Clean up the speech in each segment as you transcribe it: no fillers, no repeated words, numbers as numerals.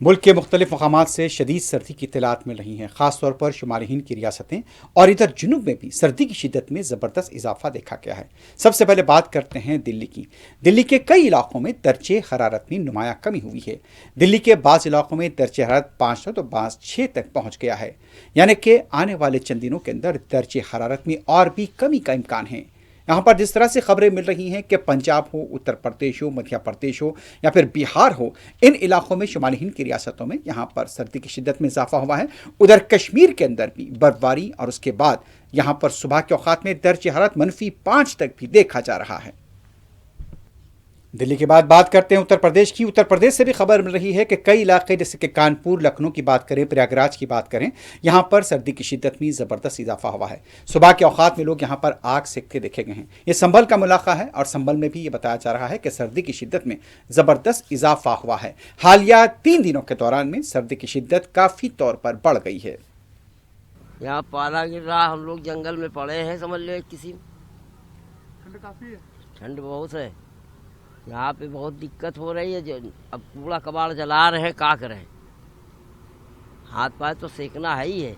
मुल्क के मुख्तलिफ मकामात से शदीद सर्दी की इत्तलात मिल रही हैं, खासतौर पर शुमाली हिंद की रियासतें और इधर जुनूब में भी सर्दी की शिद्दत में ज़बरदस्त इजाफा देखा गया है। सबसे पहले बात करते हैं दिल्ली की। दिल्ली के कई इलाकों में दर्जे हरारत में नुमाया कमी हुई है। दिल्ली के बाज़ इलाकों में दर्जे हरारत 5 तो बाज़ 6 तक पहुँच गया है, यानी कि आने वाले चंद दिनों के अंदर दर्जे हरारत में और भी कमी का इम्कान है। यहाँ पर जिस तरह से खबरें मिल रही हैं कि पंजाब हो, उत्तर प्रदेश हो, मध्य प्रदेश हो या फिर बिहार हो, इन इलाकों में शुमाली हिंद की रियासतों में यहाँ पर सर्दी की शिद्दत में इजाफा हुआ है। उधर कश्मीर के अंदर भी बर्फबारी और उसके बाद यहाँ पर सुबह के औकात में दर्ज हरारत -5 तक भी देखा जा रहा है। दिल्ली के बाद बात करते हैं उत्तर प्रदेश की। उत्तर प्रदेश से भी खबर मिल रही है कि कई इलाके जैसे कि कानपुर, लखनऊ की बात करें, प्रयागराज की बात करें, यहाँ पर सर्दी की शिद्दत में ज़बरदस्त इजाफा हुआ है। सुबह के औकात में लोग यहाँ पर आग सेकते देखे गए हैं। ये संभल का इलाका है और संभल में भी ये बताया जा रहा है कि सर्दी की शिद्दत में ज़बरदस्त इजाफा हुआ है। हालिया 3 दिनों के दौरान में सर्दी की शिद्दत काफ़ी तौर पर बढ़ गई है। यहाँ पाला गिर रहा, हम लोग जंगल में पड़े हैं, समझ लो। किसी ठंड काफ़ी है, ठंड बहुत है, यहाँ पे बहुत दिक्कत हो रही है। जो अब कूड़ा कबाड़ जला रहे हैं, का करें, हाथ पाए तो सेकना है ही है।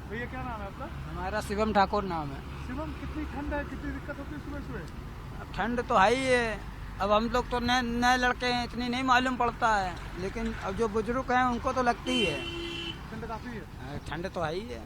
भैया क्या नाम है आपका? हमारा शिवम ठाकुर नाम है। शिवम, कितनी ठंड है, कितनी दिक्कत होती है सुबह सुबह? अब ठंड तो है ही है। अब हम लोग तो नए नए लड़के हैं, इतनी नहीं मालूम पड़ता है, लेकिन अब जो बुजुर्ग हैं उनको तो लगती ही है। ठंड काफ़ी है। ठंड तो है ही है।